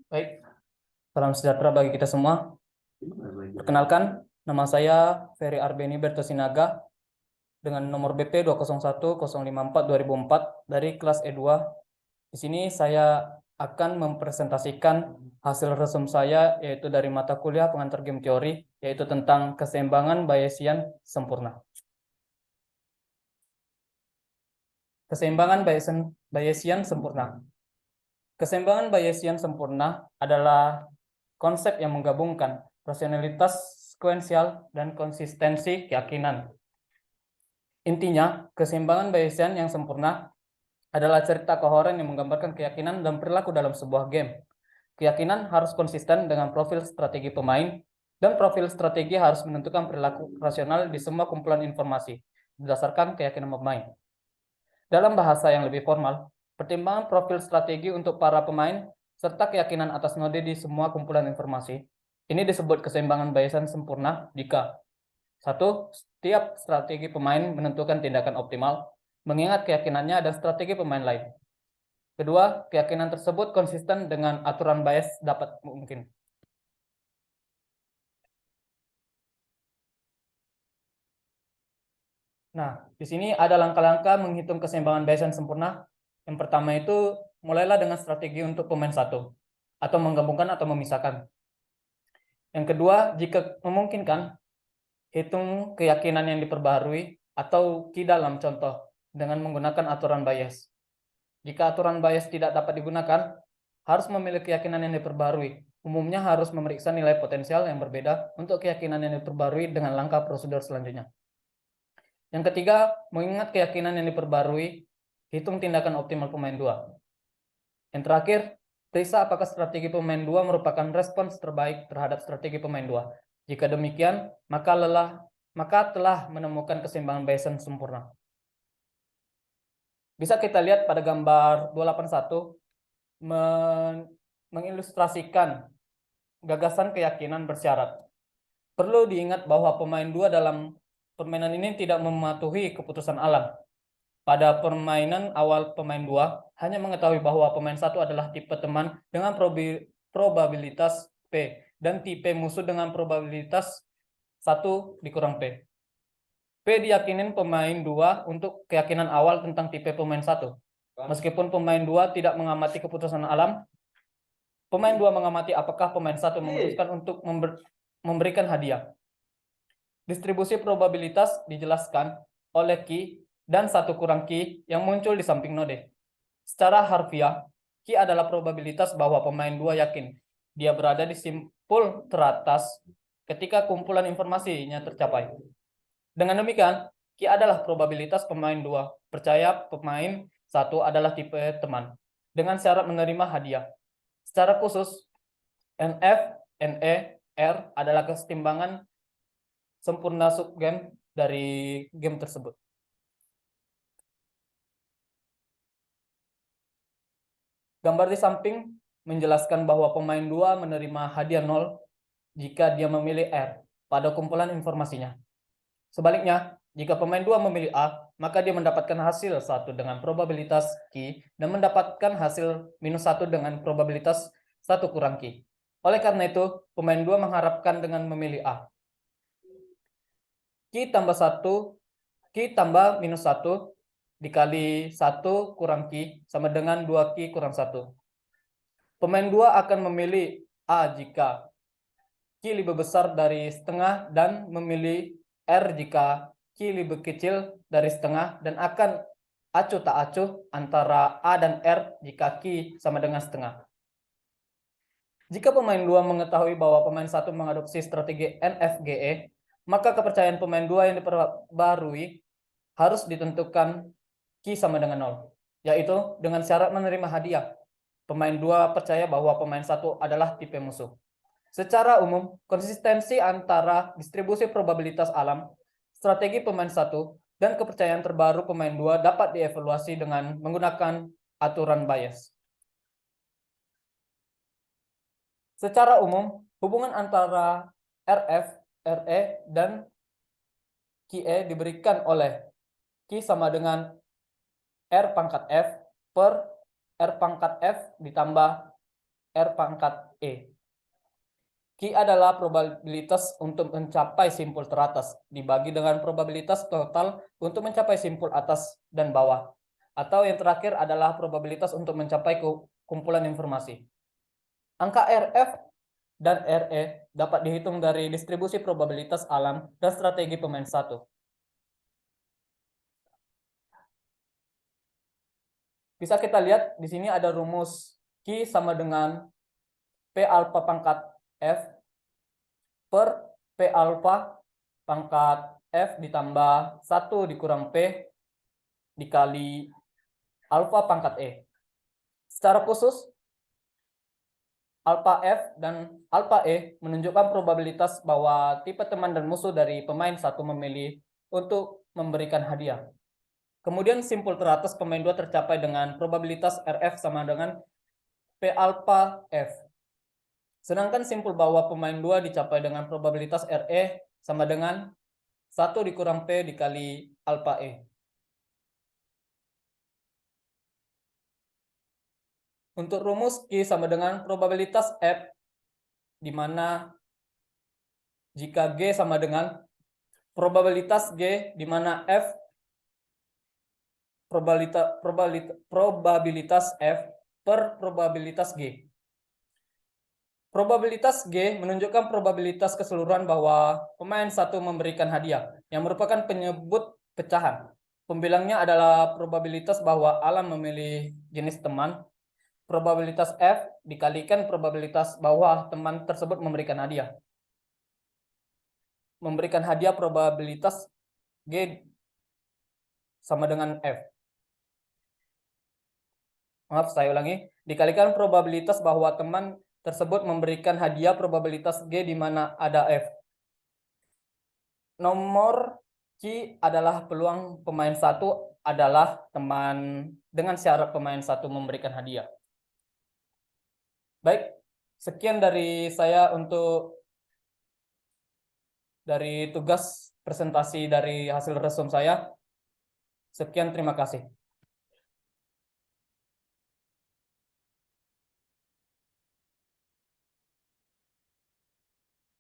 Baik, salam sejahtera bagi kita semua. Perkenalkan, nama saya Ferry Arbeni Bertosinaga dengan nomor BP 201-054-2004 dari kelas E2. Di sini saya akan mempresentasikan hasil resum saya, yaitu dari mata kuliah pengantar game teori, yaitu tentang keseimbangan Bayesian sempurna. Keseimbangan Bayesian sempurna. Keseimbangan Bayesian sempurna adalah konsep yang menggabungkan rasionalitas sekuensial dan konsistensi keyakinan. Intinya, keseimbangan Bayesian yang sempurna adalah cerita koheren yang menggambarkan keyakinan dan perilaku dalam sebuah game. Keyakinan harus konsisten dengan profil strategi pemain, dan profil strategi harus menentukan perilaku rasional di semua kumpulan informasi berdasarkan keyakinan pemain. Dalam bahasa yang lebih formal, pertimbangan profil strategi untuk para pemain serta keyakinan atas node di semua kumpulan informasi. Ini disebut keseimbangan Bayesian sempurna jika 1. Setiap strategi pemain menentukan tindakan optimal, mengingat keyakinannya dan strategi pemain lain. Kedua, keyakinan tersebut konsisten dengan aturan Bayes dapat mungkin. Nah, di sini ada langkah-langkah menghitung keseimbangan Bayesian sempurna. Yang pertama itu, mulailah dengan strategi untuk pemain satu, atau menggabungkan atau memisahkan. Yang kedua, jika memungkinkan, hitung keyakinan yang diperbaharui atau key dalam contoh dengan menggunakan aturan Bayes. Jika aturan Bayes tidak dapat digunakan, harus memilih keyakinan yang diperbaharui. Umumnya harus memeriksa nilai potensial yang berbeda untuk keyakinan yang diperbaharui dengan langkah prosedur selanjutnya. Yang ketiga, mengingat keyakinan yang diperbarui, hitung tindakan optimal pemain 2. Yang terakhir, periksa apakah strategi pemain 2 merupakan respons terbaik terhadap strategi pemain 2. Jika demikian, maka telah menemukan keseimbangan Bayesian sempurna. Bisa kita lihat pada gambar 281 mengilustrasikan gagasan keyakinan bersyarat. Perlu diingat bahwa pemain 2 dalam permainan ini tidak mematuhi keputusan alam. Pada permainan awal, pemain 2 hanya mengetahui bahwa pemain 1 adalah tipe teman dengan probabilitas P dan tipe musuh dengan probabilitas 1 dikurang P. P diyakinin pemain 2 untuk keyakinan awal tentang tipe pemain 1. Meskipun pemain 2 tidak mengamati keputusan alam, pemain 2 mengamati apakah pemain 1 memutuskan untuk memberikan hadiah. Distribusi probabilitas dijelaskan oleh Q dan 1 kurang Q yang muncul di samping node. Secara harfiah, Q adalah probabilitas bahwa pemain 2 yakin dia berada di simpul teratas ketika kumpulan informasinya tercapai. Dengan demikian, Q adalah probabilitas pemain 2 percaya pemain 1 adalah tipe teman dengan syarat menerima hadiah. Secara khusus, NF, NE, R adalah kesetimbangan sempurna subgame dari game tersebut. Gambar di samping menjelaskan bahwa pemain 2 menerima hadiah 0 jika dia memilih R pada kumpulan informasinya. Sebaliknya, jika pemain 2 memilih A, maka dia mendapatkan hasil 1 dengan probabilitas Q dan mendapatkan hasil -1 dengan probabilitas 1 kurang Q. Oleh karena itu, pemain 2 mengharapkan dengan memilih A. Q tambah 1, Q tambah -1 dikali 1 kurang Q sama dengan 2Q kurang 1. Pemain 2 akan memilih A jika Q lebih besar dari setengah dan memilih R jika Q lebih kecil dari setengah, dan akan acuh tak acuh antara A dan R jika Q sama dengan setengah. Jika pemain 2 mengetahui bahwa pemain 1 mengadopsi strategi NFGE, maka kepercayaan pemain 2 yang diperbarui harus ditentukan Q sama dengan 0, yaitu dengan syarat menerima hadiah. Pemain 2 percaya bahwa pemain 1 adalah tipe musuh. Secara umum, konsistensi antara distribusi probabilitas alam, strategi pemain 1, dan kepercayaan terbaru pemain 2 dapat dievaluasi dengan menggunakan aturan Bayes. Secara umum, hubungan antara RF, RE, dan QE diberikan oleh Q sama dengan R pangkat F per R pangkat F ditambah R pangkat E. Q adalah probabilitas untuk mencapai simpul teratas dibagi dengan probabilitas total untuk mencapai simpul atas dan bawah. Atau yang terakhir adalah probabilitas untuk mencapai kumpulan informasi. Angka RF dan RE dapat dihitung dari distribusi probabilitas alam dan strategi pemain satu. Bisa kita lihat di sini ada rumus Q sama dengan P alfa pangkat F per P alfa pangkat F ditambah 1 dikurang P dikali alfa pangkat E. Secara khusus, alfa F dan alfa E menunjukkan probabilitas bahwa tipe teman dan musuh dari pemain satu memilih untuk memberikan hadiah. Kemudian simpul teratas pemain 2 tercapai dengan probabilitas RF sama dengan P alfa F. Sedangkan simpul bawah pemain 2 dicapai dengan probabilitas RE sama dengan 1 dikurang P dikali alfa E. Untuk rumus Q sama dengan probabilitas F, di mana jika G sama dengan probabilitas G, di mana F probabilitas F per probabilitas G. Probabilitas G menunjukkan probabilitas keseluruhan bahwa pemain satu memberikan hadiah, yang merupakan penyebut pecahan. Pembilangnya adalah probabilitas bahwa alam memilih jenis teman. Probabilitas F dikalikan probabilitas bahwa teman tersebut memberikan hadiah. Memberikan hadiah probabilitas G sama dengan F. Maaf, saya ulangi. Dikalikan probabilitas bahwa teman tersebut memberikan hadiah probabilitas G di mana ada F. Nomor Q adalah peluang pemain satu adalah teman dengan syarat pemain satu memberikan hadiah. Baik, sekian dari saya untuk dari tugas presentasi dari hasil resum saya. Sekian, terima kasih.